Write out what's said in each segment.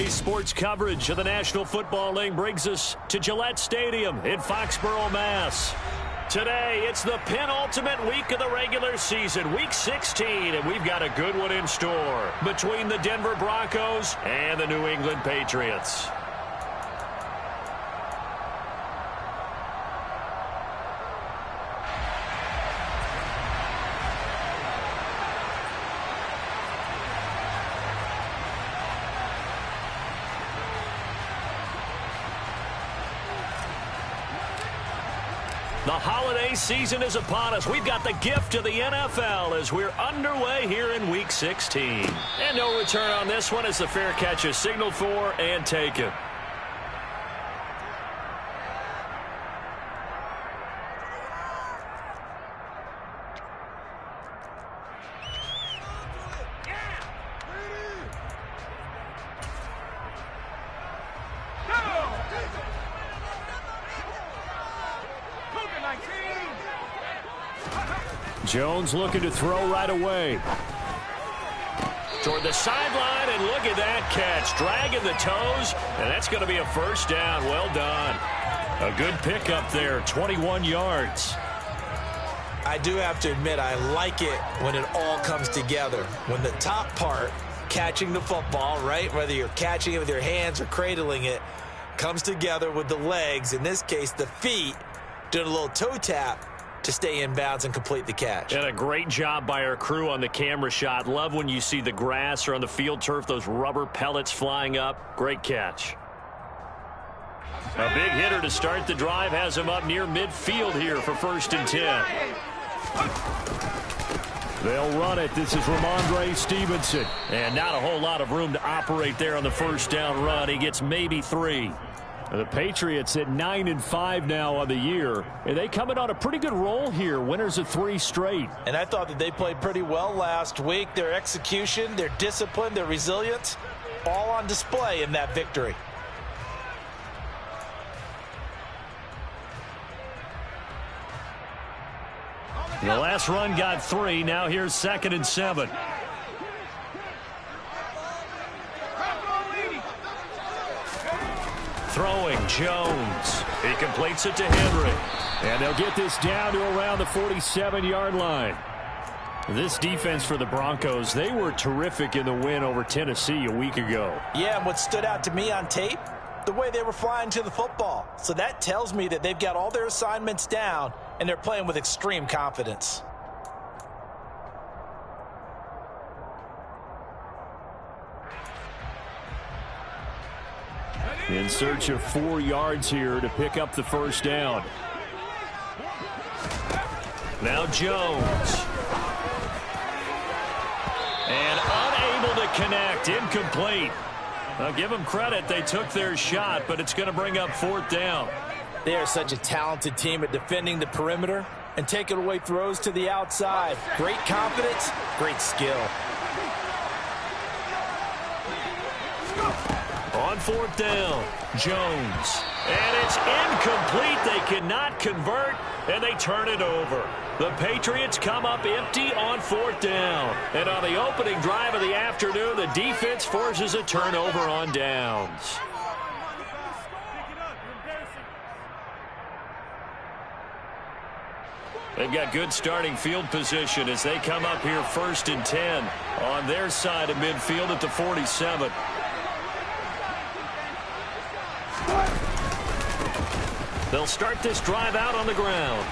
Today's sports coverage of the National Football League brings us to Gillette Stadium in Foxborough, Mass. Today, it's the penultimate week of the regular season, Week 16, and we've got a good one in store between the Denver Broncos and the New England Patriots. The holiday season is upon us. We've got the gift of the NFL as we're underway here in Week 16. And no return on this one as the fair catch is signaled for and taken. Jones looking to throw right away. Toward the sideline, and look at that catch. Dragging the toes, and that's going to be a first down. Well done. A good pickup there, 21 yards. I do have to admit, I like it when it all comes together. When the top part, catching the football, right, whether you're catching it with your hands or cradling it, comes together with the legs, in this case the feet, doing a little toe tap to stay in bounds and complete the catch. And a great job by our crew on the camera shot. Love when you see the grass or on the field turf, those rubber pellets flying up. Great catch. A big hitter to start the drive has him up near midfield here for 1st and 10. They'll run it. This is Ramondre Stevenson. And not a whole lot of room to operate there on the first down run. He gets maybe 3. The Patriots at 9-5 now on the year, and they coming on a pretty good roll here. Winners of 3 straight. And I thought that they played pretty well last week. Their execution, their discipline, their resilience, all on display in that victory. The last run got 3. Now here's 2nd and 7. Throwing, Jones. He completes it to Henry. And they'll get this down to around the 47-yard line. This defense for the Broncos, they were terrific in the win over Tennessee a week ago. Yeah, and what stood out to me on tape, the way they were flying to the football. So that tells me that they've got all their assignments down, and they're playing with extreme confidence. In search of 4 yards here to pick up the first down. Now Jones. And unable to connect. Incomplete. I'll give them credit. They took their shot, but it's going to bring up 4th down. They are such a talented team at defending the perimeter and taking away throws to the outside. Great confidence, great skill. On 4th down, Jones. And it's incomplete. They cannot convert, and they turn it over. The Patriots come up empty on 4th down. And on the opening drive of the afternoon, the defense forces a turnover on downs. They've got good starting field position as they come up here 1st and 10 on their side of midfield at the 47. They'll start this drive out on the ground.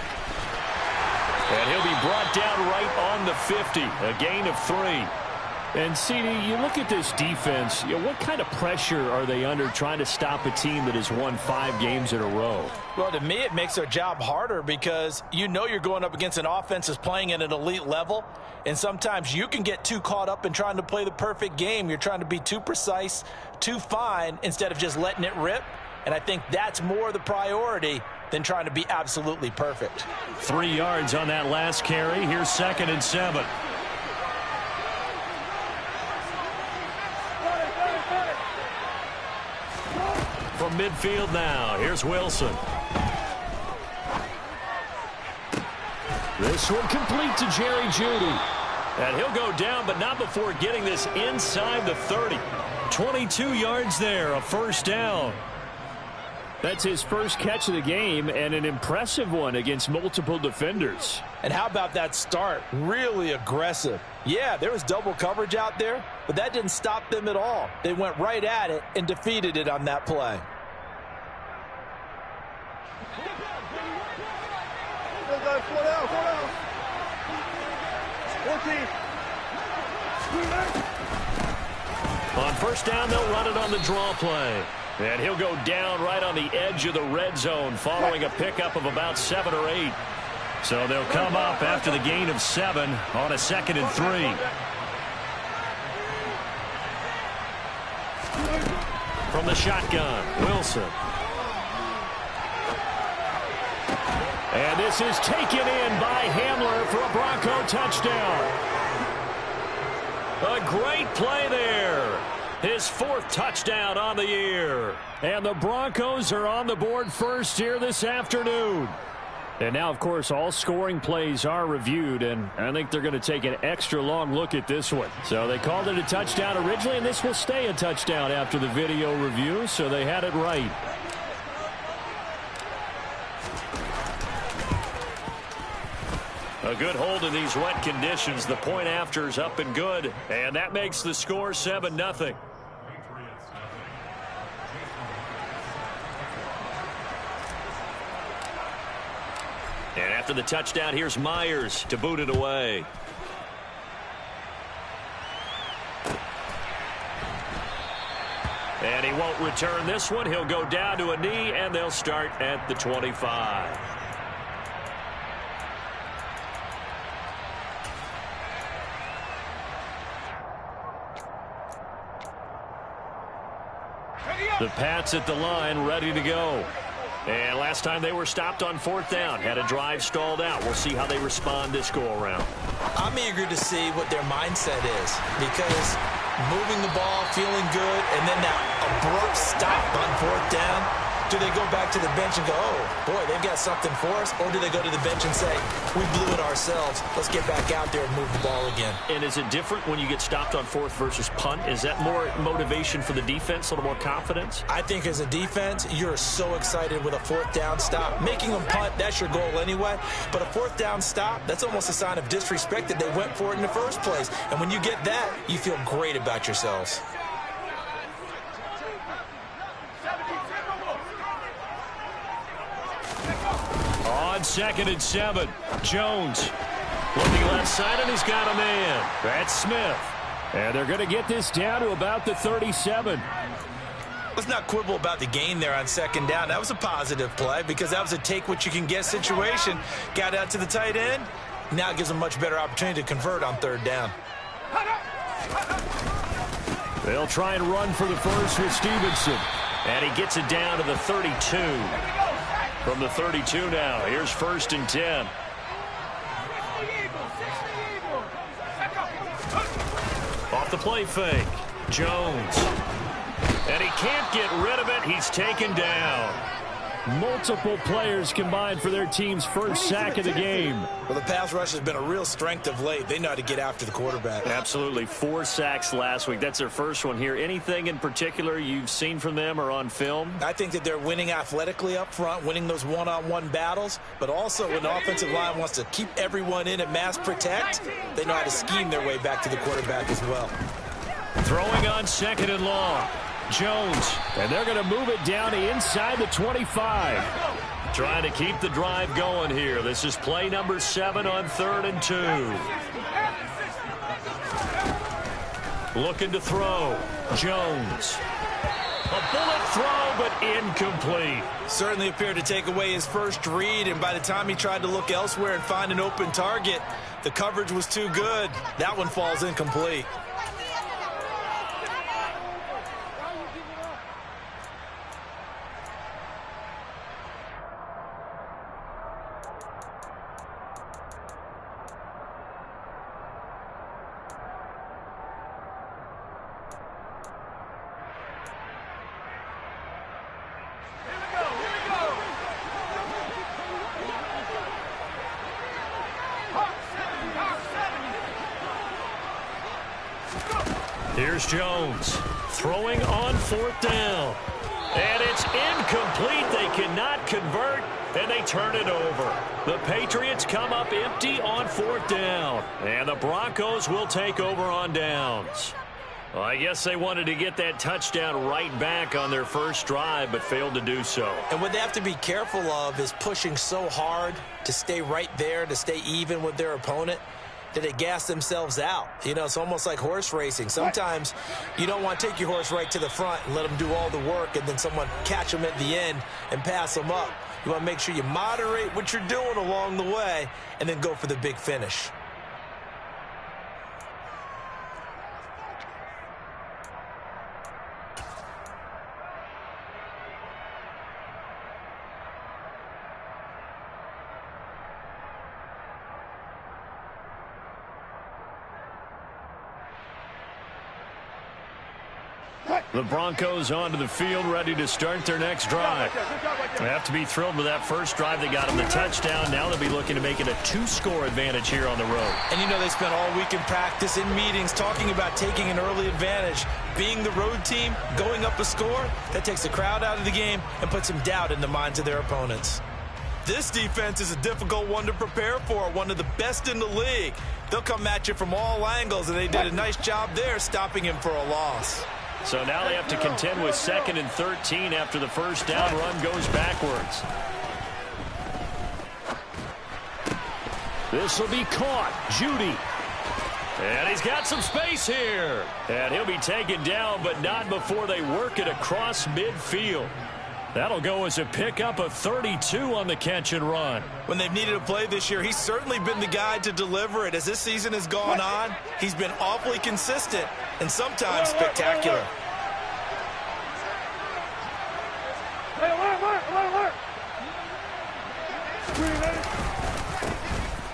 And he'll be brought down right on the 50. A gain of 3. And, CD, you look at this defense, what kind of pressure are they under trying to stop a team that has won 5 games in a row? Well, to me, it makes their job harder because you know you're going up against an offense that's playing at an elite level, and sometimes you can get too caught up in trying to play the perfect game. You're trying to be too precise, too fine, instead of just letting it rip. And I think that's more the priority than trying to be absolutely perfect. 3 yards on that last carry. Here's 2nd and 7. From midfield now, here's Wilson. This one complete to Jerry Jeudy. And he'll go down, but not before getting this inside the 30. 22 yards there, a first down. That's his first catch of the game, and an impressive one against multiple defenders. And how about that start? Really aggressive. Yeah, there was double coverage out there, but that didn't stop them at all. They went right at it and defeated it on that play. On first down, they'll run it on the draw play. And he'll go down right on the edge of the red zone following a pickup of about 7 or 8. So they'll come up after the gain of 7 on a 2nd and 3. From the shotgun, Wilson. And this is taken in by Hamler for a Bronco touchdown. A great play there. His 4th touchdown on the year. And the Broncos are on the board first here this afternoon. And now, of course, all scoring plays are reviewed, and I think they're going to take an extra long look at this one. So they called it a touchdown originally, and this will stay a touchdown after the video review, so they had it right. A good hold in these wet conditions. The point after is up and good, and that makes the score 7-0. And after the touchdown, here's Myers to boot it away. And he won't return this one. He'll go down to a knee, and they'll start at the 25. The Pats at the line, ready to go. And last time they were stopped on 4th down, had a drive stalled out. We'll see how they respond this go-around. I'm eager to see what their mindset is, because moving the ball, feeling good, and then that abrupt stop on 4th down. Do they go back to the bench and go, oh, boy, they've got something for us? Or do they go to the bench and say, we blew it ourselves. Let's get back out there and move the ball again. And is it different when you get stopped on 4th versus punt? Is that more motivation for the defense, a little more confidence? I think as a defense, you're so excited with a 4th down stop. Making them punt, that's your goal anyway. But a 4th down stop, that's almost a sign of disrespect that they went for it in the first place. And when you get that, you feel great about yourselves. On 2nd and 7, Jones looking left side, and he's got a man. That's Smith. And they're going to get this down to about the 37. Let's not quibble about the gain there on 2nd down. That was a positive play because that was a take-what-you-can-get situation. Got out to the tight end. Now it gives them a much better opportunity to convert on 3rd down. They'll try and run for the first with Stevenson. And he gets it down to the 32. From the 32 now, here's 1st and 10. Off the play fake, Jones. And he can't get rid of it. He's taken down. Multiple players combined for their team's first sack of the game. Well, the pass rush has been a real strength of late. They know how to get after the quarterback. Absolutely. 4 sacks last week. That's their first one here. Anything in particular you've seen from them or on film? I think that they're winning athletically up front, winning those one-on-one battles, but also when the offensive line wants to keep everyone in and mass protect, they know how to scheme their way back to the quarterback as well. Throwing on 2nd and long. Jones, and they're going to move it down to inside the 25. Trying to keep the drive going here. This is play number 7 on 3rd and 2. Looking to throw. Jones. A bullet throw, but incomplete. Certainly appeared to take away his first read, and by the time he tried to look elsewhere and find an open target, the coverage was too good. That one falls incomplete. Here's Jones throwing on 4th down. And it's incomplete. They cannot convert, and they turn it over. The Patriots come up empty on 4th down, and the Broncos will take over on downs. Well, I guess they wanted to get that touchdown right back on their first drive, but failed to do so. And what they have to be careful of is pushing so hard to stay right there, to stay even with their opponent, that they gas themselves out. You know, it's almost like horse racing. Sometimes you don't want to take your horse right to the front and let them do all the work and then someone catch them at the end and pass them up. You want to make sure you moderate what you're doing along the way and then go for the big finish. The Broncos onto the field, ready to start their next drive. They have to be thrilled with that first drive. They got them the touchdown. Now they'll be looking to make it a 2-score advantage here on the road. And you know, they spent all week in practice, in meetings, talking about taking an early advantage. Being the road team, going up a score, that takes the crowd out of the game and puts some doubt in the minds of their opponents. This defense is a difficult one to prepare for, one of the best in the league. They'll come at you from all angles, and they did a nice job there stopping him for a loss. So now they have to contend with 2nd and 13 after the first down run goes backwards. This will be caught. Judy. And he's got some space here. And he'll be taken down, but not before they work it across midfield. That'll go as a pickup of 32 on the catch and run. When they've needed a play this year, he's certainly been the guy to deliver it. As this season has gone on, he's been awfully consistent and sometimes spectacular.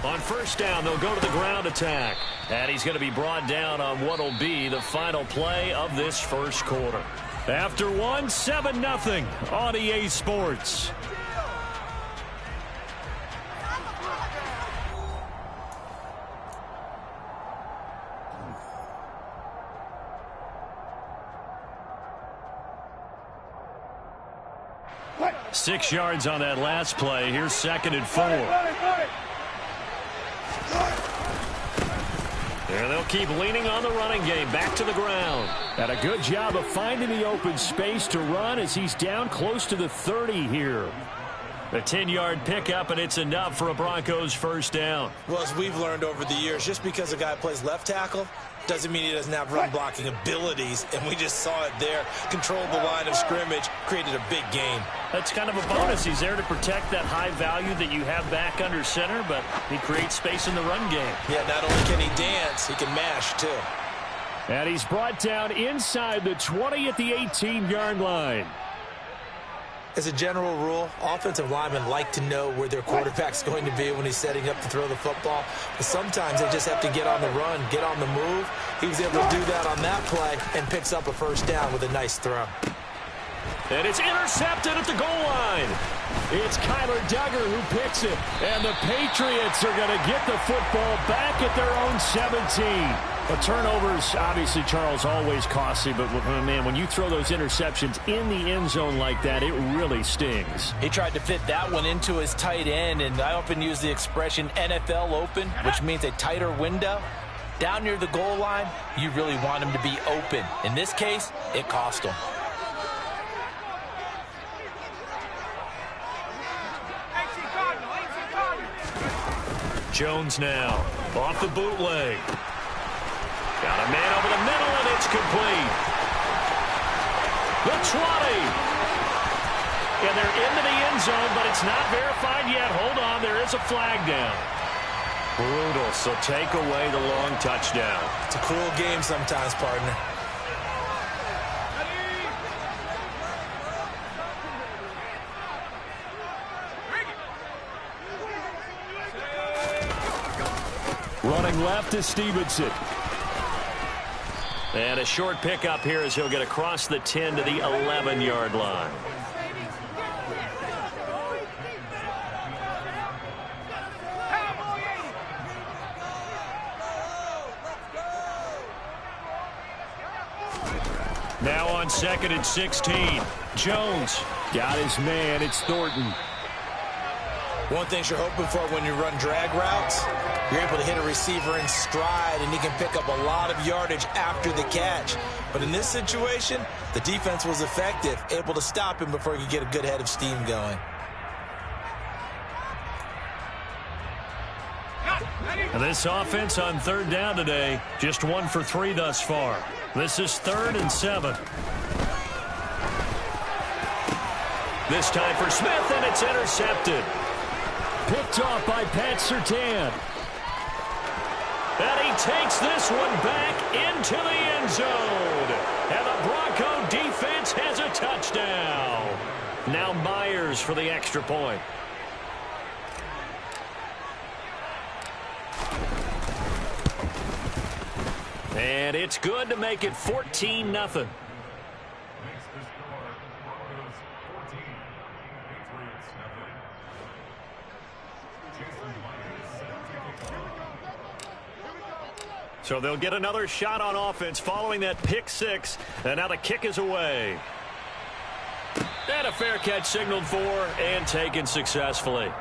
On first down, they'll go to the ground attack. And he's going to be brought down on what will be the final play of this first quarter. After 7-0 on EA Sports. What? 6 yards on that last play. Here's 2nd and 4. And they'll keep leaning on the running game. Back to the ground. And a good job of finding the open space to run as he's down close to the 30 here. A 10-yard pickup, and it's enough for a Broncos first down. Well, as we've learned over the years, just because a guy plays left tackle doesn't mean he doesn't have run-blocking abilities, and we just saw it there. Controlled the line of scrimmage, created a big gain. That's kind of a bonus. He's there to protect that high value that you have back under center, but he creates space in the run game. Yeah, not only can he dance, he can mash, too. And he's brought down inside the 20 at the 18-yard line. As a general rule, offensive linemen like to know where their quarterback's going to be when he's setting up to throw the football. But sometimes they just have to get on the run, get on the move. He was able to do that on that play and picks up a first down with a nice throw. And it's intercepted at the goal line. It's Kyler Duggar who picks it. And the Patriots are going to get the football back at their own 17. The turnovers, obviously, Charles, always costly. But, man, when you throw those interceptions in the end zone like that, it really stings. He tried to fit that one into his tight end, and I often use the expression NFL open, which means a tighter window. Down near the goal line, you really want him to be open. In this case, it cost him. Jones now off the bootleg. Got a man over the middle, and it's complete. The 20. And they're into the end zone, but it's not verified yet. Hold on, there is a flag down. Brutal, so take away the long touchdown. It's a cruel game sometimes, partner. Running left is Stevenson. And a short pickup here as he'll get across the 10 to the 11-yard line. Now on 2nd and 16. Jones got his man. It's Thornton. One thing you're hoping for when you run drag routes, you're able to hit a receiver in stride, and he can pick up a lot of yardage after the catch. But in this situation, the defense was effective, able to stop him before he could get a good head of steam going. This offense on 3rd down today, just 1 for 3 thus far. This is 3rd and 7. This time for Smith, and it's intercepted. Picked off by Pat Surtain. And he takes this one back into the end zone. And the Bronco defense has a touchdown. Now Myers for the extra point. And it's good to make it 14-0. So they'll get another shot on offense following that pick 6. And now the kick is away. And a fair catch signaled for and taken successfully.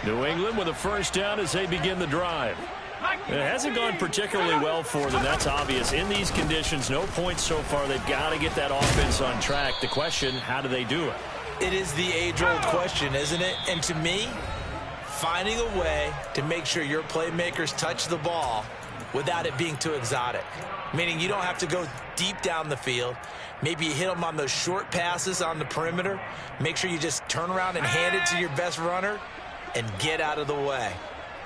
New England with a first down as they begin the drive. It hasn't gone particularly well for them. That's obvious. In these conditions, no points so far. They've got to get that offense on track. The question, how do they do it? It is the age-old question, isn't it? And to me, finding a way to make sure your playmakers touch the ball without it being too exotic. Meaning you don't have to go deep down the field. Maybe you hit them on those short passes on the perimeter. Make sure you just turn around and hand it to your best runner and get out of the way.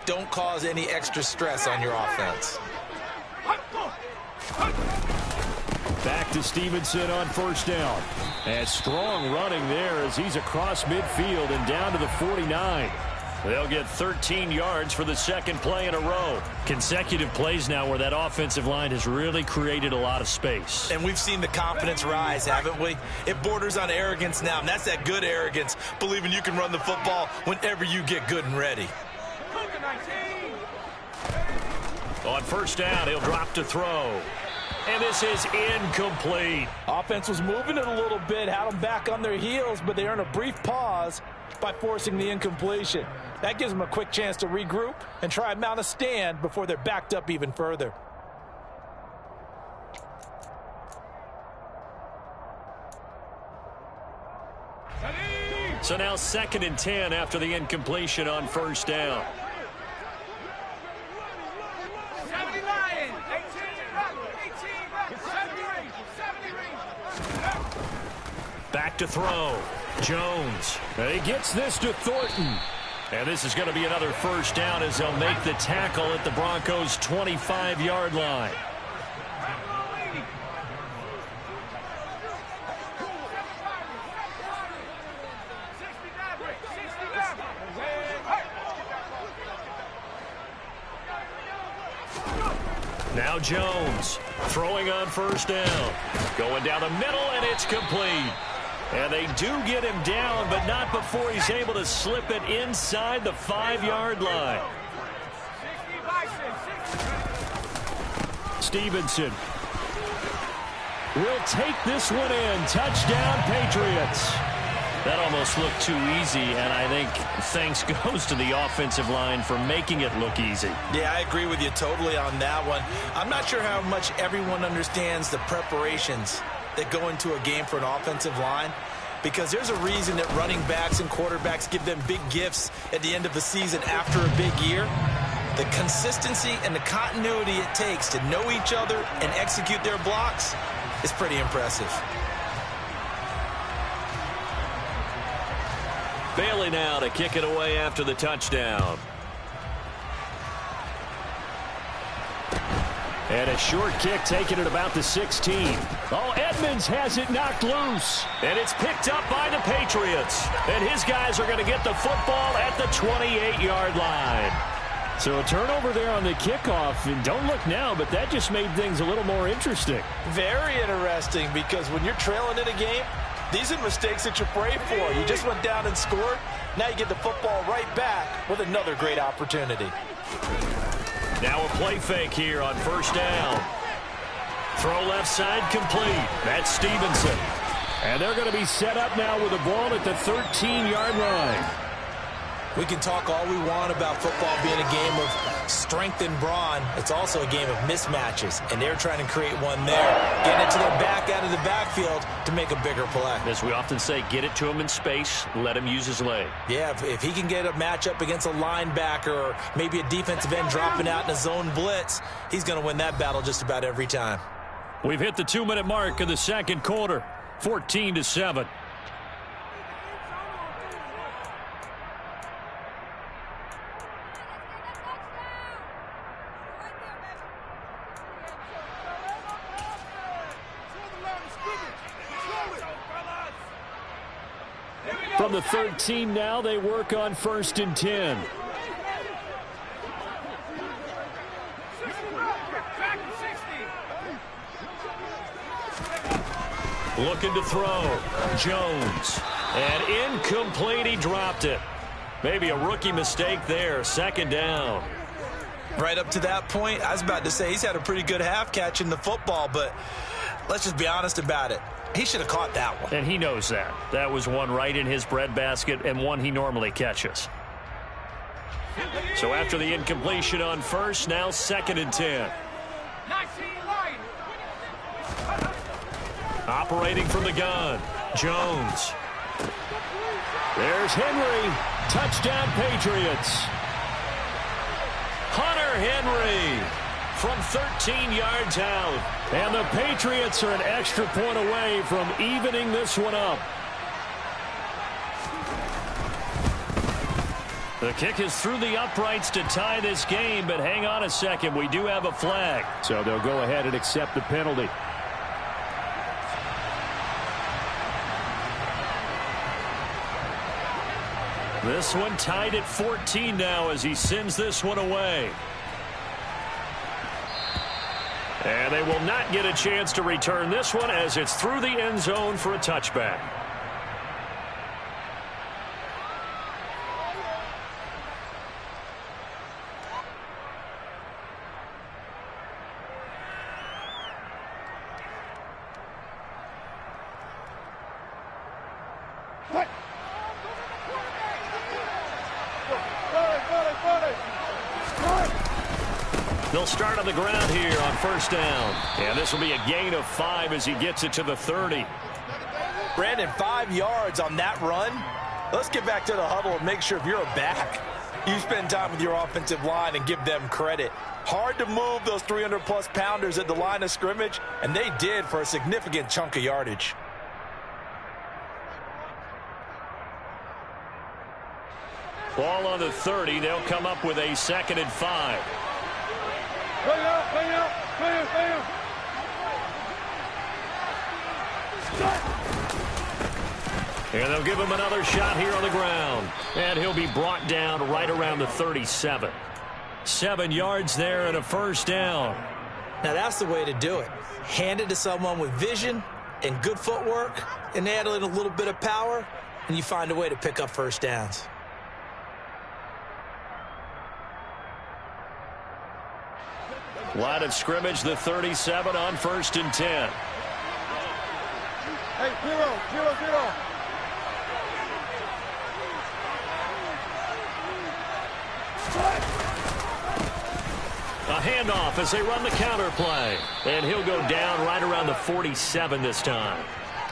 Don't cause any extra stress on your offense. Back to Stevenson on first down. And strong running there as he's across midfield and down to the 49. They'll get 13 yards for the second play in a row. Consecutive plays now where that offensive line has really created a lot of space. And we've seen the confidence rise, haven't we? It borders on arrogance now, and that's that good arrogance, believing you can run the football whenever you get good and ready. On first down, he'll drop to throw. And this is incomplete. Offense was moving it a little bit, had them back on their heels, but they earn a brief pause by forcing the incompletion. That gives them a quick chance to regroup and try and mount a stand before they're backed up even further. So now 2nd and 10 after the incompletion on first down. Back to throw. Jones. He gets this to Thornton. And this is going to be another first down as they'll make the tackle at the Broncos' 25-yard line. Now Jones throwing on first down. Going down the middle, and it's complete. And they do get him down, but not before he's able to slip it inside the 5-yard line. Stevenson will take this one in. Touchdown, Patriots. That almost looked too easy, and I think thanks goes to the offensive line for making it look easy. Yeah, I agree with you totally on that one. I'm not sure how much everyone understands the preparations that go into a game for an offensive line, because there's a reason that running backs and quarterbacks give them big gifts at the end of the season after a big year. The consistency and the continuity it takes to know each other and execute their blocks is pretty impressive. Bailey now to kick it away after the touchdown. And a short kick taken at about the 16. Oh, Edmonds has it knocked loose. And it's picked up by the Patriots. And his guys are going to get the football at the 28-yard line. So a turnover there on the kickoff, and don't look now, but that just made things a little more interesting. Very interesting, because when you're trailing in a game, these are mistakes that you pray for. You just went down and scored. Now you get the football right back with another great opportunity. Now a play fake here on first down. Throw left side complete. That's Stevenson. And they're going to be set up now with the ball at the 13-yard line. We can talk all we want about football being a game of strength and brawn. It's also a game of mismatches, and they're trying to create one there. Getting it to their back out of the backfield to make a bigger play. As we often say, get it to him in space, let him use his leg. Yeah, if he can get a matchup against a linebacker or maybe a defensive end dropping out in a zone blitz, he's going to win that battle just about every time. We've hit the 2-minute mark in the second quarter, 14-7. From the 13 now, they work on 1st and 10. Looking to throw. Jones. And incomplete. He dropped it. Maybe a rookie mistake there. 2nd down. Right up to that point, I was about to say he's had a pretty good half catching the football, but let's just be honest about it. He should have caught that one. And he knows that. That was one right in his breadbasket and one he normally catches. So after the incompletion on first, now 2nd and 10. Operating from the gun. Jones. There's Henry. Touchdown, Patriots. Hunter Henry from 13 yards out. And the Patriots are an extra point away from evening this one up. The kick is through the uprights to tie this game, but hang on a second. We do have a flag. So they'll go ahead and accept the penalty. This one tied at 14 now as he sends this one away. And they will not get a chance to return this one as it's through the end zone for a touchback. They'll start on the ground here on 1st down. And this will be a gain of 5 as he gets it to the 30. Brandon, 5 yards on that run. Let's get back to the huddle and make sure if you're a back, you spend time with your offensive line and give them credit. Hard to move those 300-plus pounders at the line of scrimmage, and they did for a significant chunk of yardage. Ball on the 30. They'll come up with a 2nd and 5. Play out. And they'll give him another shot here on the ground. And he'll be brought down right around the 37. 7 yards there and a 1st down. Now that's the way to do it. Hand it to someone with vision and good footwork and add in a little bit of power, and you find a way to pick up 1st downs. Line of scrimmage, the 37 on 1st and 10. Hey, 0. A handoff as they run the counter play. And he'll go down right around the 47 this time.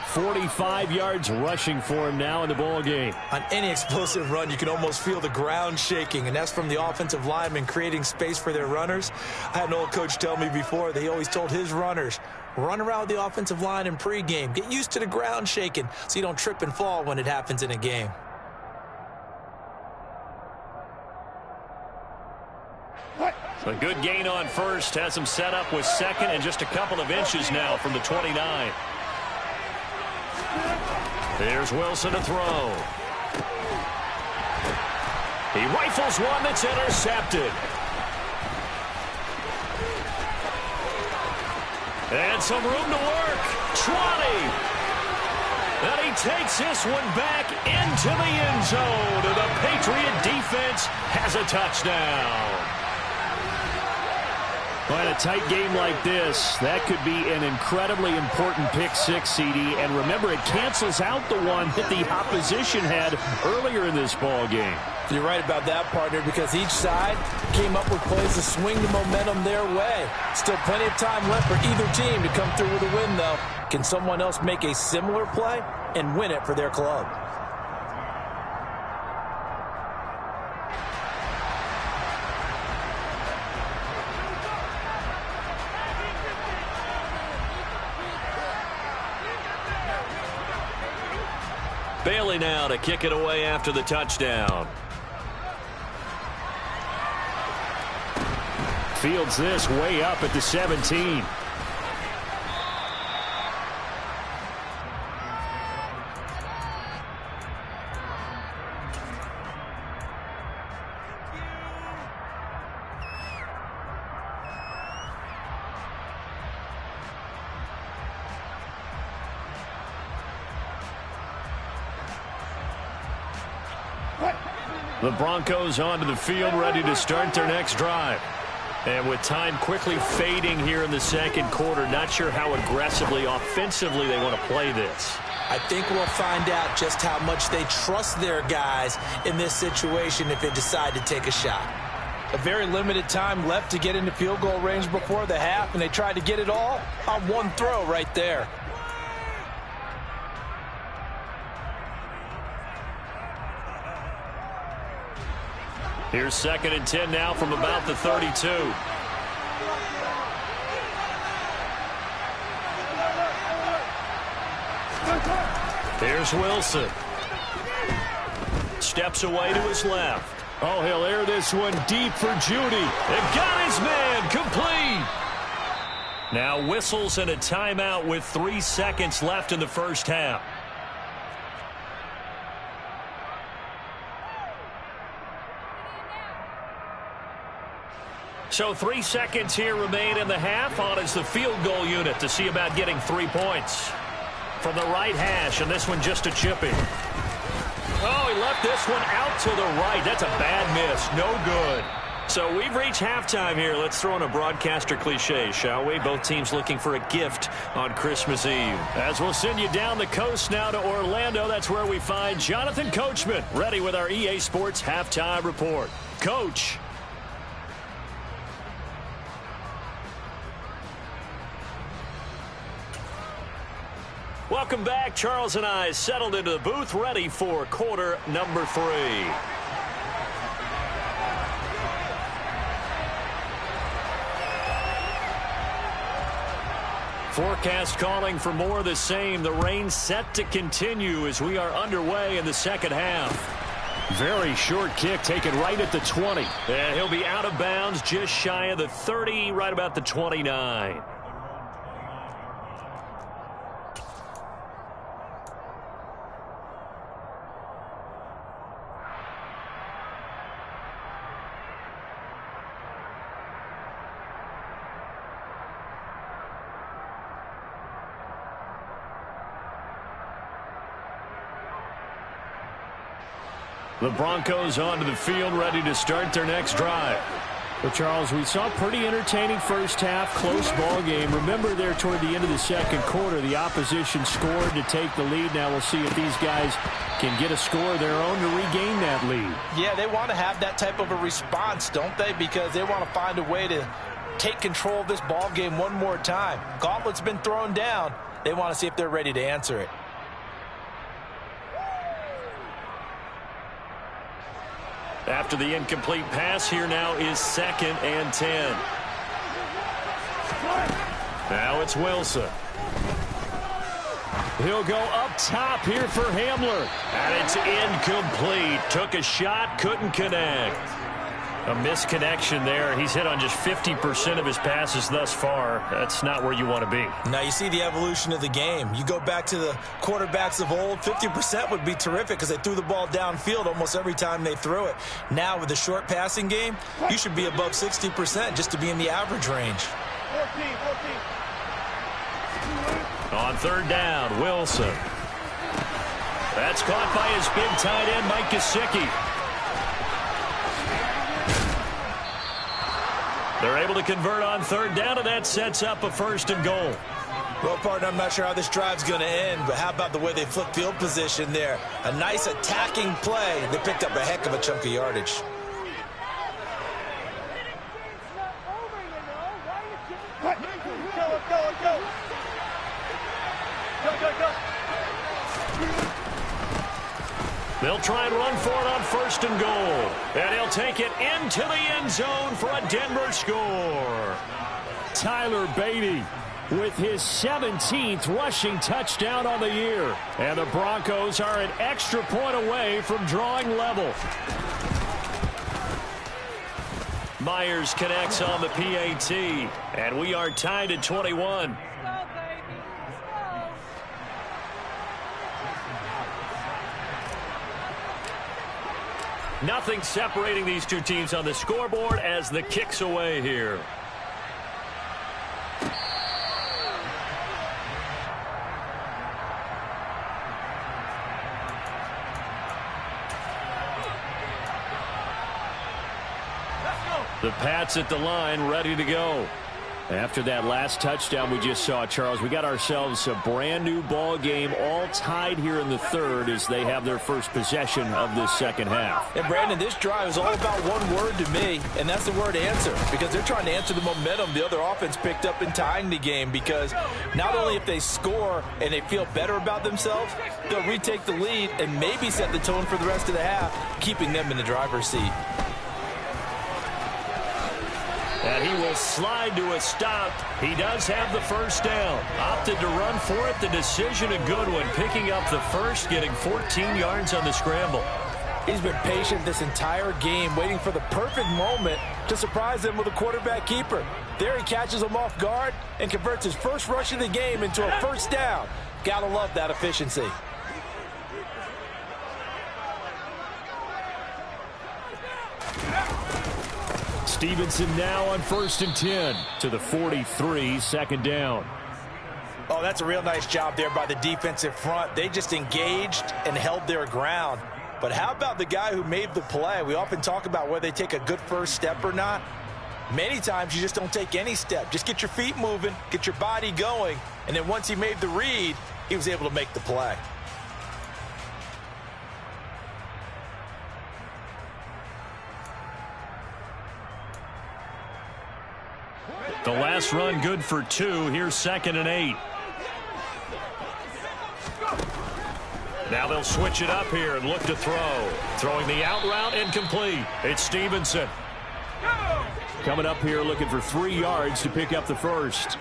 45 yards rushing for him now in the ball game. On any explosive run, you can almost feel the ground shaking, and that's from the offensive linemen creating space for their runners. I had an old coach tell me before that he always told his runners, run around with the offensive line in pregame. Get used to the ground shaking so you don't trip and fall when it happens in a game. A good gain on first has him set up with 2nd and just a couple of inches now from the 29. There's Wilson to throw. He rifles one that's intercepted. And some room to work. 20. And he takes this one back into the end zone. And the Patriot defense has a touchdown. Well, in a tight game like this, that could be an incredibly important pick six, CD. And remember, it cancels out the one that the opposition had earlier in this ball game. You're right about that, partner, because each side came up with plays to swing the momentum their way. Still plenty of time left for either team to come through with a win, though. Can someone else make a similar play and win it for their club? Bailey now to kick it away after the touchdown. Fields this way up at the 17. The Broncos onto the field, ready to start their next drive. And with time quickly fading here in the second quarter, not sure how aggressively, offensively they want to play this. I think we'll find out just how much they trust their guys in this situation if they decide to take a shot. A very limited time left to get into field goal range before the half, and they tried to get it all on one throw right there. Here's 2nd and 10 now from about the 32. Here's Wilson. Steps away to his left. Oh, he'll air this one deep for Judy. It got his man complete. Now whistles and a timeout with 3 seconds left in the first half. So 3 seconds here remain in the half. On is the field goal unit to see about getting 3 points. From the right hash, and this one just a chipping. Oh, he left this one out to the right. That's a bad miss. No good. So we've reached halftime here. Let's throw in a broadcaster cliche, shall we? Both teams looking for a gift on Christmas Eve. As we'll send you down the coast now to Orlando, that's where we find Jonathan Coachman, ready with our EA Sports Halftime Report. Coach. Welcome back. Charles and I settled into the booth, ready for quarter number 3. Forecast calling for more of the same. The rain set to continue as we are underway in the second half. Very short kick taken right at the 20. And he'll be out of bounds just shy of the 30, right about the 29. The Broncos onto the field, ready to start their next drive. Well, Charles, we saw a pretty entertaining first half, close ball game. Remember there toward the end of the second quarter, the opposition scored to take the lead. Now we'll see if these guys can get a score of their own to regain that lead. Yeah, they want to have that type of a response, don't they? Because they want to find a way to take control of this ball game one more time. Gauntlet's been thrown down. They want to see if they're ready to answer it. After the incomplete pass, here now is 2nd and 10. Now it's Wilson. He'll go up top here for Hamler. And it's incomplete. Took a shot, couldn't connect. A misconnection there. He's hit on just 50% of his passes thus far. That's not where you want to be. Now you see the evolution of the game. You go back to the quarterbacks of old, 50% would be terrific because they threw the ball downfield almost every time they threw it. Now with the short passing game, you should be above 60% just to be in the average range. 14. On third down, Wilson. That's caught by his big tight end, Mike Gesicki. They're able to convert on third down, and that sets up a first and goal. Well, partner, I'm not sure how this drive's going to end, but how about the way they flip field position there? A nice attacking play. They picked up a heck of a chunk of yardage. They'll try and run for it on first and goal. And he'll take it into the end zone for a Denver score. Tyler Beatty with his 17th rushing touchdown on the year. And the Broncos are an extra point away from drawing level. Myers connects on the PAT. And we are tied at 21. Nothing separating these two teams on the scoreboard as the kick's away here. The Pats at the line, ready to go. After that last touchdown we just saw, Charles, we got ourselves a brand new ball game, all tied here in the third as they have their first possession of this second half. And Brandon, this drive is all about one word to me, and that's the word answer, because they're trying to answer the momentum the other offense picked up in tying the game, because not only if they score and they feel better about themselves, they'll retake the lead and maybe set the tone for the rest of the half, keeping them in the driver's seat. And he will slide to a stop. He does have the first down. Opted to run for it. The decision a good one. Picking up the first, getting 14 yards on the scramble. He's been patient this entire game, waiting for the perfect moment to surprise them with a quarterback keeper. There he catches him off guard and converts his first rush of the game into a first down. Gotta love that efficiency. Stevenson now on 1st and 10 to the 43, second down. Oh, that's a real nice job there by the defensive front. They just engaged and held their ground. But how about the guy who made the play? We often talk about whether they take a good first step or not. Many times you just don't take any step. Just get your feet moving, get your body going, and then once he made the read, he was able to make the play. The last run good for 2. Here's 2nd and 8. Now they'll switch it up here and look to throw. Throwing the out route incomplete. It's Stevenson. Coming up here looking for 3 yards to pick up the first.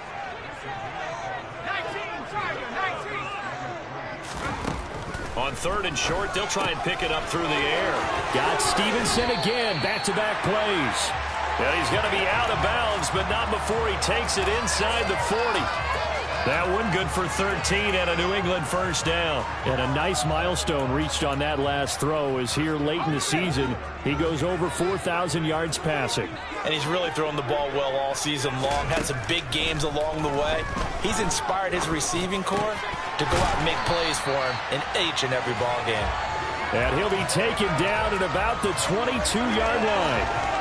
On 3rd and short, they'll try and pick it up through the air. Got Stevenson again. Back-to-back plays. And he's going to be out of bounds, but not before he takes it inside the 40. That one good for 13 and a New England first down. And a nice milestone reached on that last throw as here late in the season, he goes over 4,000 yards passing. And he's really thrown the ball well all season long. Had some big games along the way. He's inspired his receiving corps to go out and make plays for him in each and every ball game. And he'll be taken down at about the 22-yard line.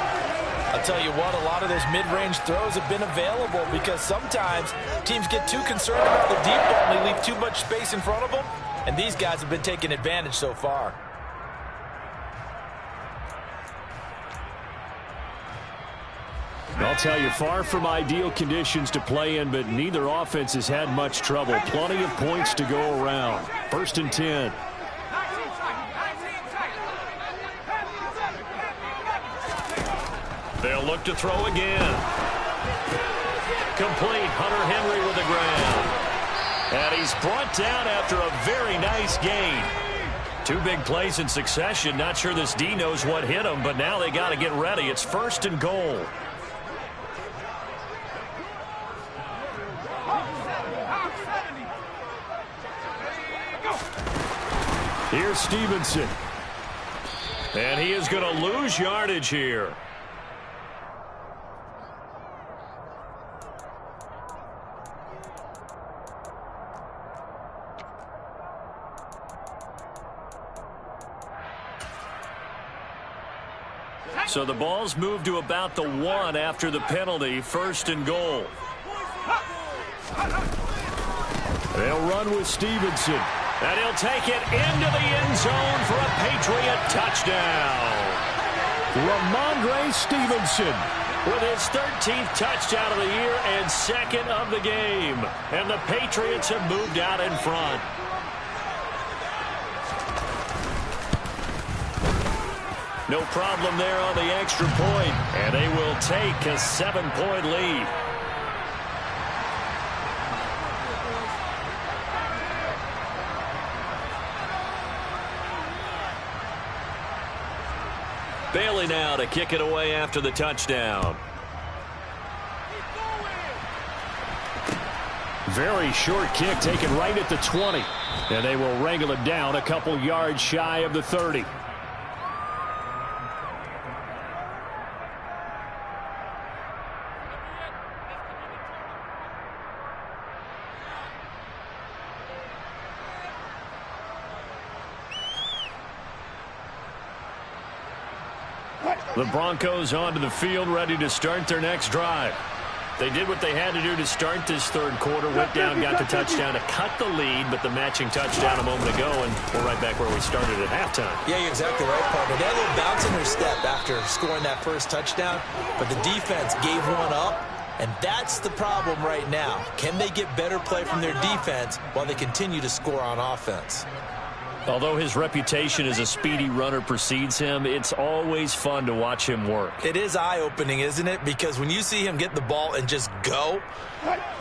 I'll tell you what, a lot of those mid-range throws have been available because sometimes teams get too concerned about the deep ball and they leave too much space in front of them, and these guys have been taking advantage so far. I'll tell you, far from ideal conditions to play in, but neither offense has had much trouble. Plenty of points to go around. 1st and 10. They'll look to throw again. Complete. Hunter Henry with the ground. And he's brought down after a very nice gain. 2 big plays in succession. Not sure this D knows what hit him, but now they got to get ready. It's 1st and goal. Here's Stevenson. And he is going to lose yardage here. So the ball's moved to about the 1 after the penalty, 1st and goal. They'll run with Stevenson. And he'll take it into the end zone for a Patriot touchdown. Ramondre Stevenson with his 13th touchdown of the year and 2nd of the game. And the Patriots have moved out in front. No problem there on the extra point. And they will take a 7-point lead. Bailey now to kick it away after the touchdown. Very short kick taken right at the 20. And they will wrangle it down a couple yards shy of the 30. The Broncos onto the field, ready to start their next drive. They did what they had to do to start this third quarter. Went down, got the touchdown to cut the lead, but the matching touchdown a moment ago, and we're right back where we started at halftime. Yeah, you're exactly right, partner. They had a little bounce in their step after scoring that first touchdown, but the defense gave one up, and that's the problem right now. Can they get better play from their defense while they continue to score on offense? Although his reputation as a speedy runner precedes him, it's always fun to watch him work. It is eye-opening, isn't it? Because when you see him get the ball and just go,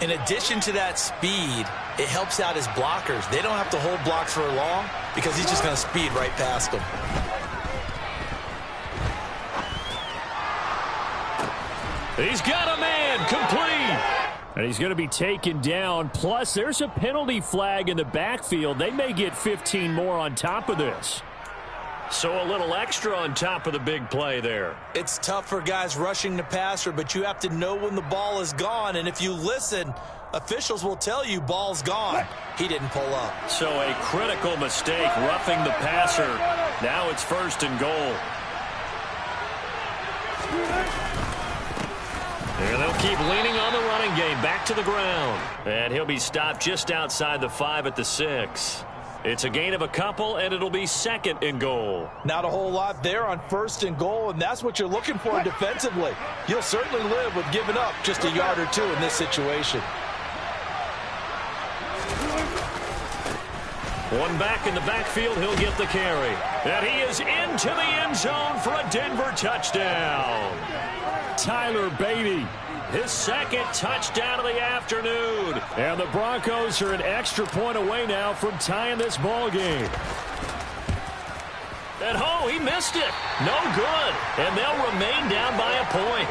in addition to that speed, it helps out his blockers. They don't have to hold blocks for long because he's just going to speed right past them. He's got a man, complete. And he's going to be taken down. Plus, there's a penalty flag in the backfield. They may get 15 more on top of this. So a little extra on top of the big play there. It's tough for guys rushing the passer, but you have to know when the ball is gone. And if you listen, officials will tell you ball's gone. He didn't pull up. So a critical mistake, roughing the passer. Now it's 1st and goal. And they'll keep leaning on the running game. Back to the ground. And he'll be stopped just outside the 5 at the 6. It's a gain of a couple, and it'll be 2nd and goal. Not a whole lot there on 1st and goal, and that's what you're looking for defensively. You'll certainly live with giving up just a yard or 2 in this situation. One back in the backfield, he'll get the carry. And he is into the end zone for a Denver touchdown. Tyler Beatty, his 2nd touchdown of the afternoon. And the Broncos are an extra point away now from tying this ball game. And he missed it. No good. And they'll remain down by a point.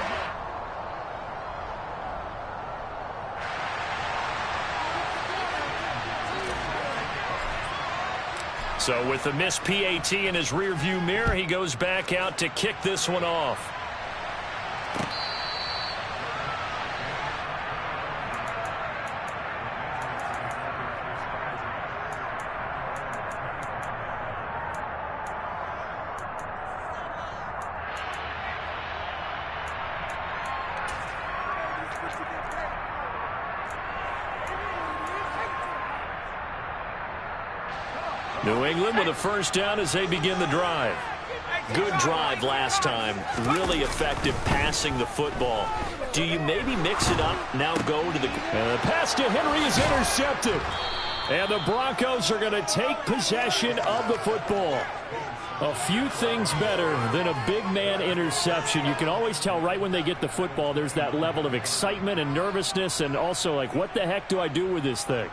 So with the missed PAT in his rearview mirror, he goes back out to kick this one off. New England with a 1st down as they begin the drive. Good drive last time. Really effective passing the football. Do you maybe mix it up, now go to the... The pass to Henry is intercepted. And the Broncos are going to take possession of the football. A few things better than a big man interception. You can always tell right when they get the football, there's that level of excitement and nervousness, and also like, what the heck do I do with this thing?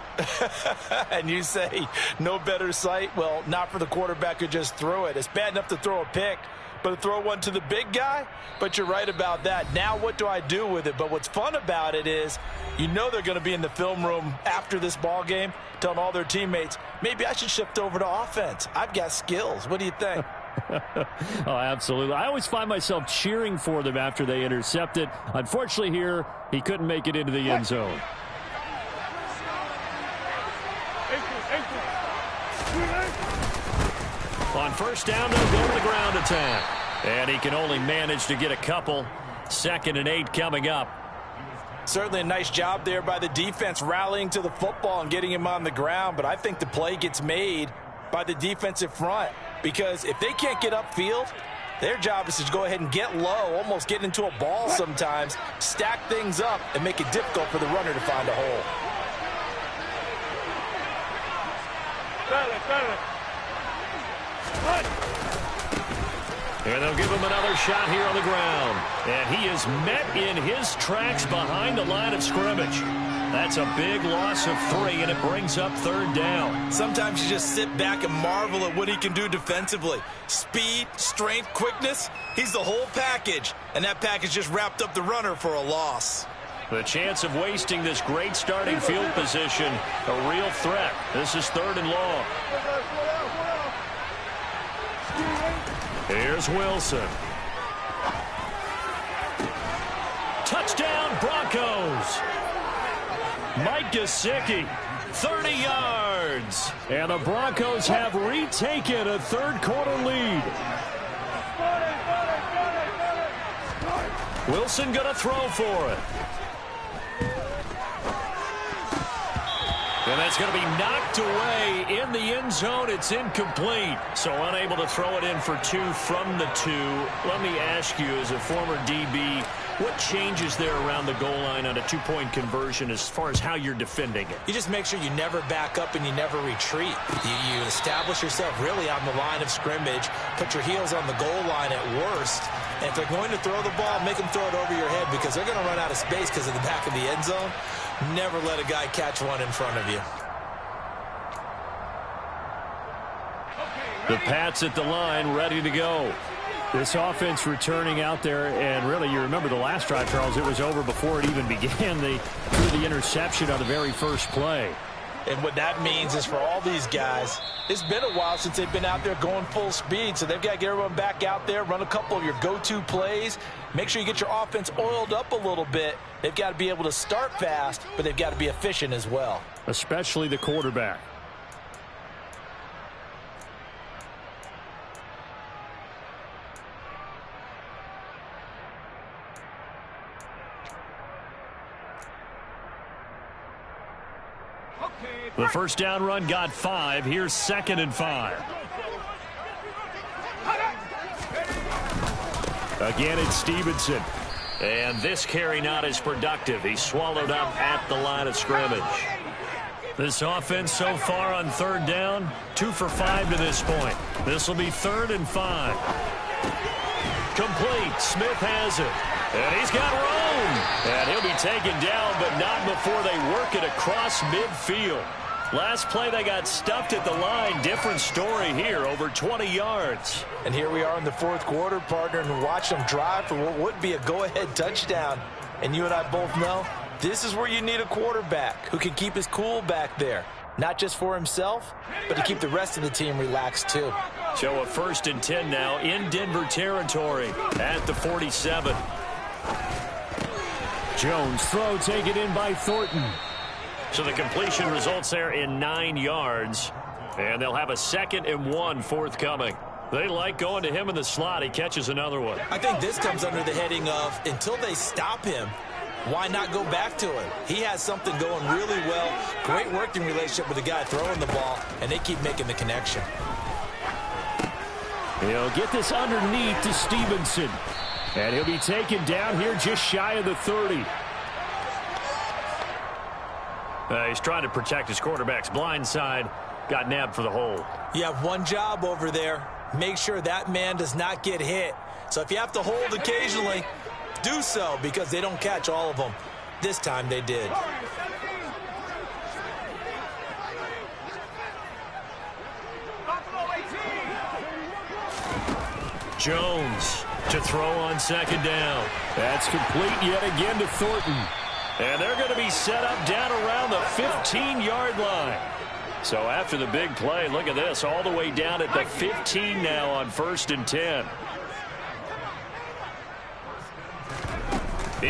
And you say, no better sight? Well, not for the quarterback who just threw it. It's bad enough to throw a pick, but to throw one to the big guy? But you're right about that. Now what do I do with it? But what's fun about it is, you know they're going to be in the film room after this ball game telling all their teammates, maybe I should shift over to offense. I've got skills. What do you think? Oh, absolutely. I always find myself cheering for them after they intercept it. Unfortunately here, he couldn't make it into the end zone. On 1st down, they'll go to the ground attack. And he can only manage to get a couple. 2nd and 8 coming up. Certainly a nice job there by the defense rallying to the football and getting him on the ground. But I think the play gets made by the defensive front, because if they can't get upfield, their job is to go ahead and get low, almost get into a ball sometimes, stack things up, and make it difficult for the runner to find a hole. And they'll give him another shot here on the ground. And he is met in his tracks behind the line of scrimmage. That's a big loss of 3, and it brings up 3rd down. Sometimes you just sit back and marvel at what he can do defensively. Speed, strength, quickness, he's the whole package. And that package just wrapped up the runner for a loss. The chance of wasting this great starting field position, a real threat. This is 3rd and long. Here's Wilson. Touchdown, Broncos. Mike Gesicki, 30 yards. And the Broncos have retaken a 3rd quarter lead. Wilson going to throw for it. And that's going to be knocked away in the end zone. It's incomplete. So unable to throw it in for 2 from the 2. Let me ask you, as a former DB, what changes there around the goal line on a 2-point conversion as far as how you're defending it? You just make sure you never back up and you never retreat. You establish yourself really on the line of scrimmage, put your heels on the goal line at worst, and if they're going to throw the ball, make them throw it over your head, because they're going to run out of space because of the back of the end zone. Never let a guy catch one in front of you. The Pats at the line, ready to go. This offense returning out there, and really, you remember the last drive, Charles, it was over before it even began. They threw the interception on the very first play. And what that means is for all these guys, it's been a while since they've been out there going full speed, so they've got to get everyone back out there, run a couple of your go-to plays, make sure you get your offense oiled up a little bit. They've got to be able to start fast, but they've got to be efficient as well. Especially the quarterback. The first down run got 5. Here's 2nd and 5. Again, it's Stevenson. And this carry not as productive. He's swallowed up at the line of scrimmage. This offense so far on 3rd down, 2 for 5 to this point. This will be 3rd and 5. Complete. Smith has it. And he's got room. And he'll be taken down, but not before they work it across midfield. Last play, they got stuffed at the line. Different story here, over 20 yards. And here we are in the 4th quarter, partner, and watch them drive for what would be a go-ahead touchdown. And you and I both know this is where you need a quarterback who can keep his cool back there. Not just for himself, but to keep the rest of the team relaxed, too. So a 1st and 10 now in Denver territory at the 47. Jones throw taken in by Thornton. So the completion results there in 9 yards. And they'll have a 2nd and 1 forthcoming. They like going to him in the slot. He catches another one. I think this comes under the heading of, until they stop him, why not go back to him? He has something going really well. Great working relationship with the guy throwing the ball, and they keep making the connection. He'll get this underneath to Stevenson. And he'll be taken down here just shy of the 30. He's trying to protect his quarterback's blind side. Got nabbed for the hole. You have one job over there. Make sure that man does not get hit. So if you have to hold occasionally, do so, because they don't catch all of them. This time they did. Jones to throw on 2nd down. That's complete yet again to Thornton. And they're going to be set up down around the 15-yard line. So after the big play, look at this, all the way down at the 15 now on 1st and 10.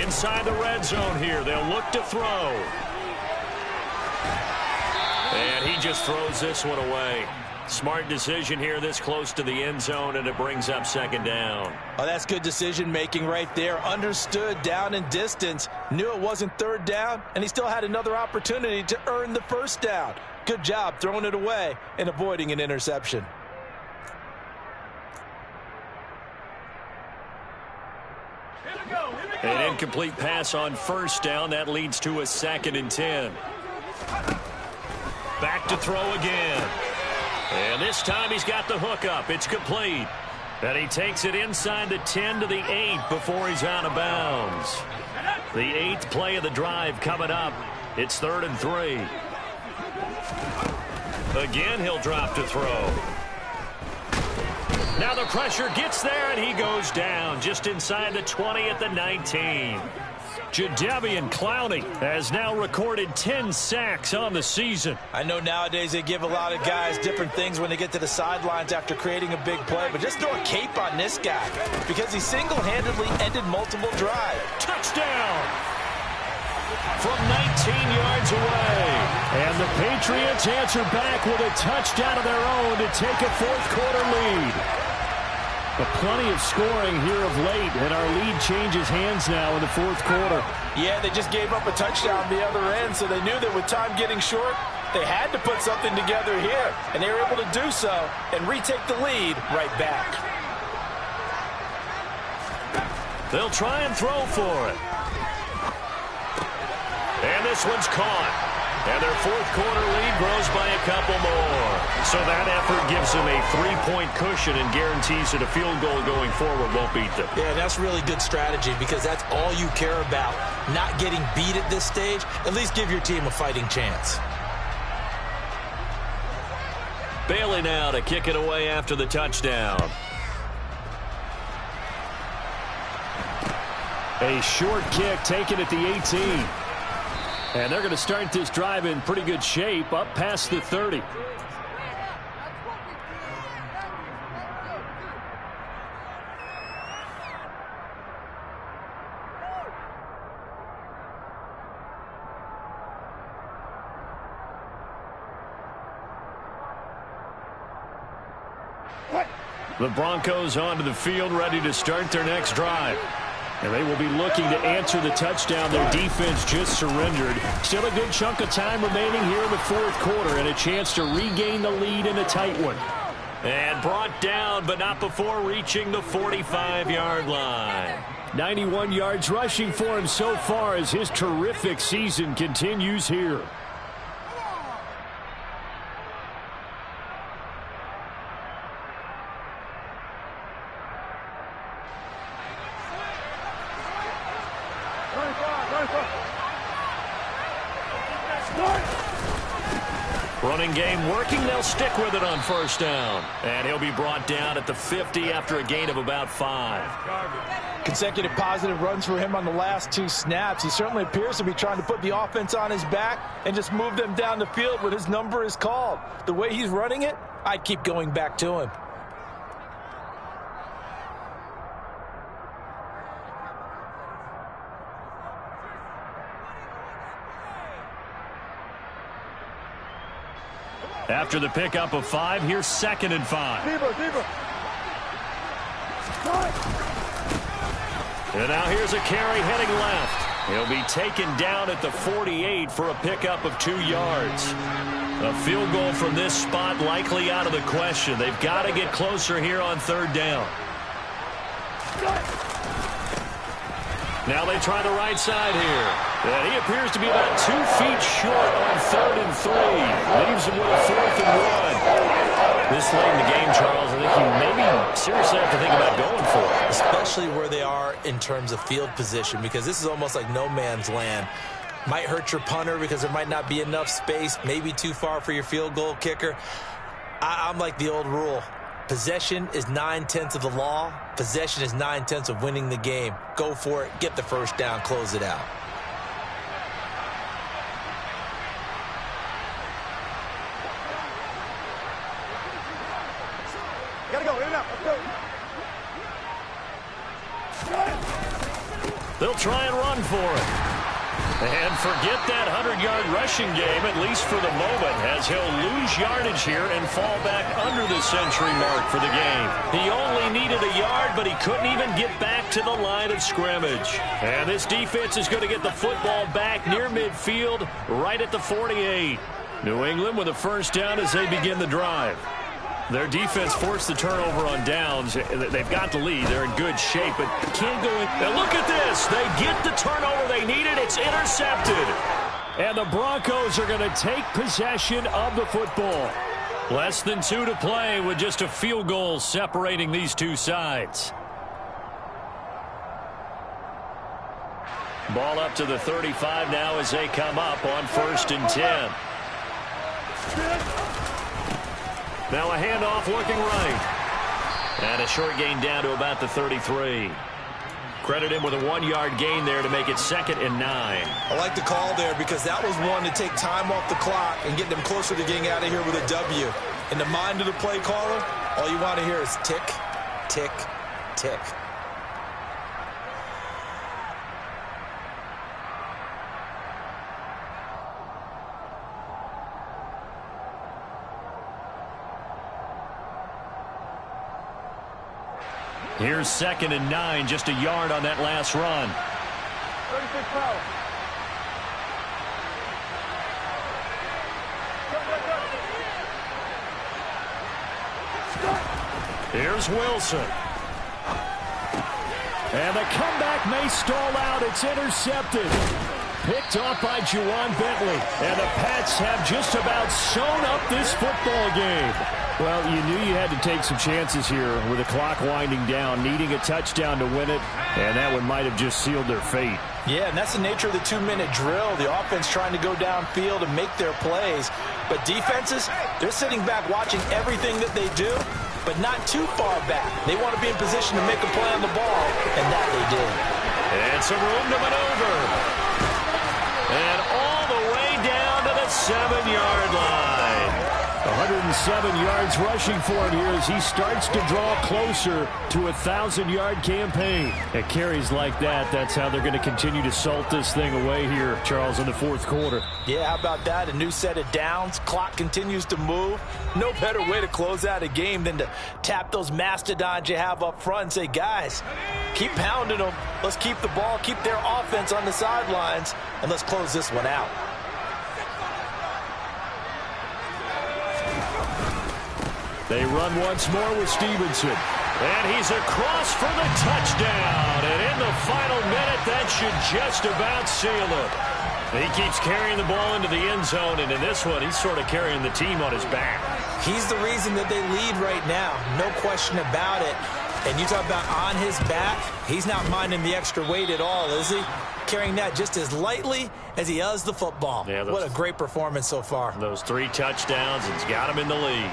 Inside the red zone here, they'll look to throw. And he just throws this one away. Smart decision here this close to the end zone, and it brings up second down. Oh, that's good decision-making right there. Understood down and distance. Knew it wasn't third down, and he still had another opportunity to earn the first down. Good job throwing it away and avoiding an interception. An incomplete pass on first down. That leads to a 2nd and 10. Back to throw again. And this time he's got the hook up. It's complete. And he takes it inside the 10 to the 8 before he's out of bounds. The 8th play of the drive coming up. It's 3rd and 3. Again, he'll drop to throw. Now the pressure gets there, and he goes down just inside the 20 at the 19. Jadeveon Clowney has now recorded 10 sacks on the season. I know nowadays they give a lot of guys different things when they get to the sidelines after creating a big play, but just throw a cape on this guy because he single-handedly ended multiple drives. Touchdown! From 19 yards away. And the Patriots answer back with a touchdown of their own to take a fourth-quarter lead. But plenty of scoring here of late, and our lead changes hands now in the fourth quarter. Yeah, they just gave up a touchdown the other end, so they knew that with time getting short, they had to put something together here, and they were able to do so and retake the lead right back. They'll try and throw for it. And this one's caught. And their fourth quarter lead grows by a couple more. So that effort gives them a 3-point cushion and guarantees that a field goal going forward won't beat them. Yeah, that's really good strategy because that's all you care about. Not getting beat at this stage. At least give your team a fighting chance. Bailey now to kick it away after the touchdown. A short kick taken at the 18. And they're going to start this drive in pretty good shape, up past the 30. The Broncos onto the field, ready to start their next drive. And they will be looking to answer the touchdown their defense just surrendered. Still a good chunk of time remaining here in the fourth quarter and a chance to regain the lead in a tight one. And brought down, but not before reaching the 45-yard line. 91 yards rushing for him so far as his terrific season continues here. Running game working. They'll stick with it on first down. And he'll be brought down at the 50 after a gain of about 5. Consecutive positive runs for him on the last 2 snaps. He certainly appears to be trying to put the offense on his back and just move them down the field when his number is called. The way he's running it, I'd keep going back to him. After the pickup of 5, here's 2nd and 5. And now here's a carry heading left. He'll be taken down at the 48 for a pickup of 2 yards. A field goal from this spot likely out of the question. They've got to get closer here on third down. Now they try the right side here. And he appears to be about 2 feet short on 3rd and 3. Leaves him with a 4th and 1. This late in the game, Charles, I think you maybe seriously have to think about going for it. Especially where they are in terms of field position, because this is almost like no man's land. Might hurt your punter because there might not be enough space, maybe too far for your field goal kicker. I'm like the old rule. Possession is 9/10 of the law. Possession is 9/10 of winning the game. Go for it. Get the first down. Close it out. Gotta go. In and out. Let's go. They'll try and run for it. And forget that 100-yard rushing game, at least for the moment, as he'll lose yardage here and fall back under the century mark for the game. He only needed a yard, but he couldn't even get back to the line of scrimmage. And this defense is going to get the football back near midfield, right at the 48. New England with a first down as they begin the drive. Their defense forced the turnover on downs. They've got the lead. They're in good shape, but can't go in. Now look at this. They get the turnover they needed. It's intercepted. And the Broncos are going to take possession of the football. Less than 2 to play with just a field goal separating these two sides. Ball up to the 35 now as they come up on 1st and 10. Now a handoff looking right. And a short gain down to about the 33. Credit him with a 1-yard gain there to make it 2nd and 9. I like the call there because that was one to take time off the clock and get them closer to getting out of here with a W. In the mind of the play caller, all you want to hear is tick, tick, tick. Here's 2nd and 9, just a yard on that last run. 36 power. Here's Wilson. And the comeback may stall out. It's intercepted. Picked off by Juwan Bentley. And the Pats have just about sewn up this football game. Well, you knew you had to take some chances here with the clock winding down, needing a touchdown to win it, and that one might have just sealed their fate. Yeah, and that's the nature of the 2-minute drill. The offense trying to go downfield and make their plays. But defenses, they're sitting back watching everything that they do, but not too far back. They want to be in position to make a play on the ball, and that they did. And some room to maneuver. And all the way down to the 7-yard line. 107 yards rushing for him here as he starts to draw closer to a 1,000-yard campaign. At carries like that, that's how they're going to continue to salt this thing away here, Charles, in the 4th quarter. Yeah, how about that? A new set of downs. Clock continues to move. No better way to close out a game than to tap those mastodons you have up front and say, guys, keep pounding them. Let's keep the ball, keep their offense on the sidelines, and let's close this one out. They run once more with Stevenson. And he's across for the touchdown. And in the final minute, that should just about seal it. He keeps carrying the ball into the end zone, and in this one, he's sort of carrying the team on his back. He's the reason that they lead right now. No question about it. And you talk about on his back, he's not minding the extra weight at all, is he? Carrying that just as lightly as he does the football. Yeah, what a great performance so far. Those 3 touchdowns, it's got him in the lead.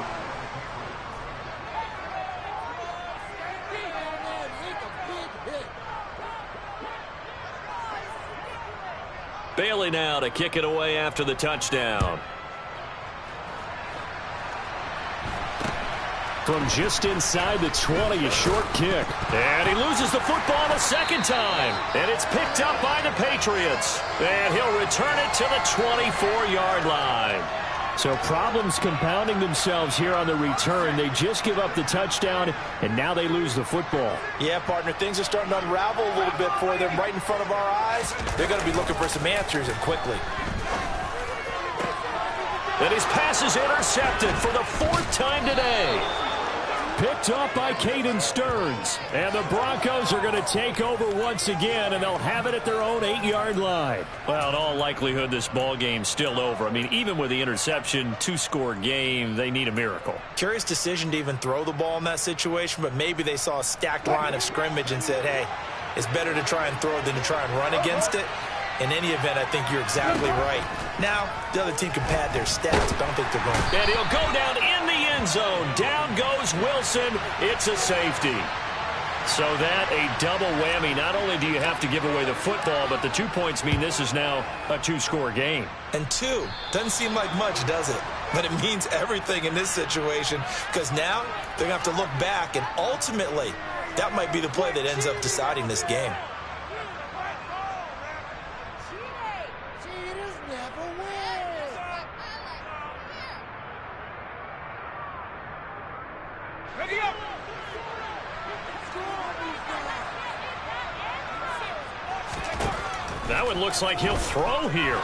Bailey now to kick it away after the touchdown. From just inside the 20, a short kick. And he loses the football the 2nd time. And it's picked up by the Patriots. And he'll return it to the 24-yard line. So problems compounding themselves here on the return. They just give up the touchdown, and now they lose the football. Yeah, partner, things are starting to unravel a little bit for them right in front of our eyes. They're going to be looking for some answers, and quickly. And his pass is intercepted for the 4th time today. Picked off by Caden Stearns. And the Broncos are going to take over once again, and they'll have it at their own 8-yard line. Well, in all likelihood, this ball game's still over. I mean, even with the interception, 2-score game, they need a miracle. Curious decision to even throw the ball in that situation, but maybe they saw a stacked line of scrimmage and said, hey, it's better to try and throw than to try and run against it. In any event, I think you're exactly right. Now, the other team can pad their stats, but I don't think they're going to. And he'll go down in the end zone. Down goes Wilson. It's a safety. So that a double whammy. Not only do you have to give away the football, but the 2 points mean this is now a 2-score game. And 2 doesn't seem like much, does it? But it means everything in this situation because now they're going to have to look back, and ultimately that might be the play that ends up deciding this game. That one looks like he'll throw here.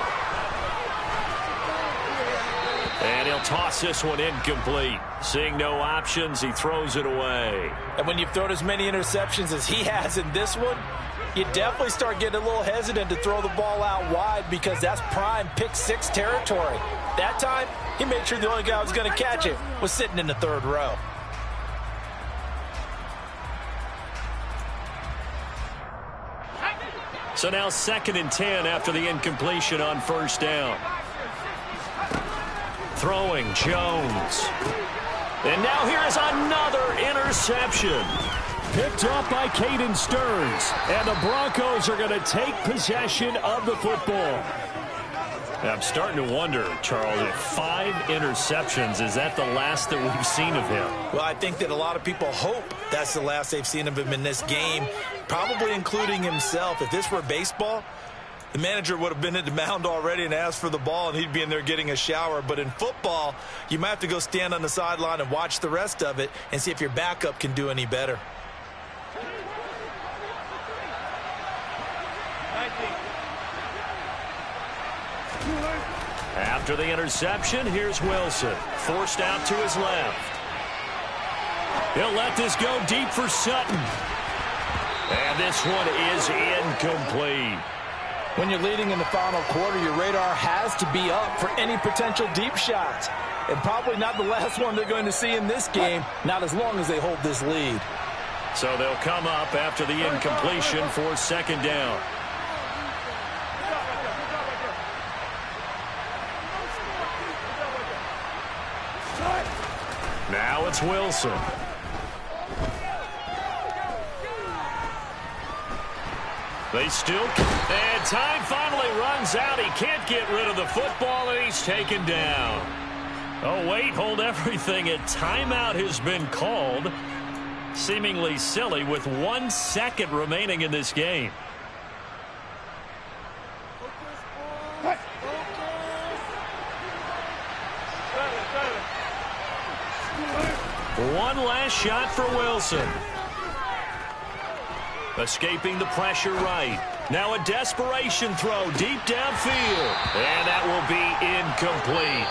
And he'll toss this one incomplete. Seeing no options, he throws it away. And when you've thrown as many interceptions as he has in this one, you definitely start getting a little hesitant to throw the ball out wide because that's prime pick-6 territory. That time, he made sure the only guy who was going to catch it was sitting in the third row. So now 2nd and 10 after the incompletion on first down. Throwing Jones. And now here is another interception. Picked up by Caden Stearns. And the Broncos are going to take possession of the football. I'm starting to wonder, Charles, if 5 interceptions, is that the last that we've seen of him? Well, I think that a lot of people hope that's the last they've seen of him in this game, probably including himself. If this were baseball, the manager would have been at the mound already and asked for the ball, and he'd be in there getting a shower. But in football, you might have to go stand on the sideline and watch the rest of it and see if your backup can do any better. After the interception, here's Wilson. Forced out to his left. He'll let this go deep for Sutton. And this one is incomplete. When you're leading in the final quarter, your radar has to be up for any potential deep shots. And probably not the last one they're going to see in this game, not as long as they hold this lead. So they'll come up after the incompletion for 2nd down. Now it's Wilson. They still, and time finally runs out. He can't get rid of the football, and he's taken down. Oh, wait, hold everything. A timeout has been called. Seemingly silly with 1 second remaining in this game. One last shot for Wilson. Escaping the pressure right. Now a desperation throw deep downfield. And that will be incomplete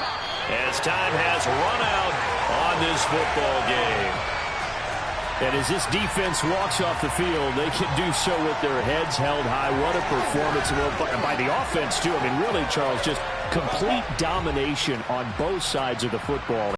as time has run out on this football game. And as this defense walks off the field, they can do so with their heads held high. What a performance by the offense, too. I mean, really, Charles, just complete domination on both sides of the football.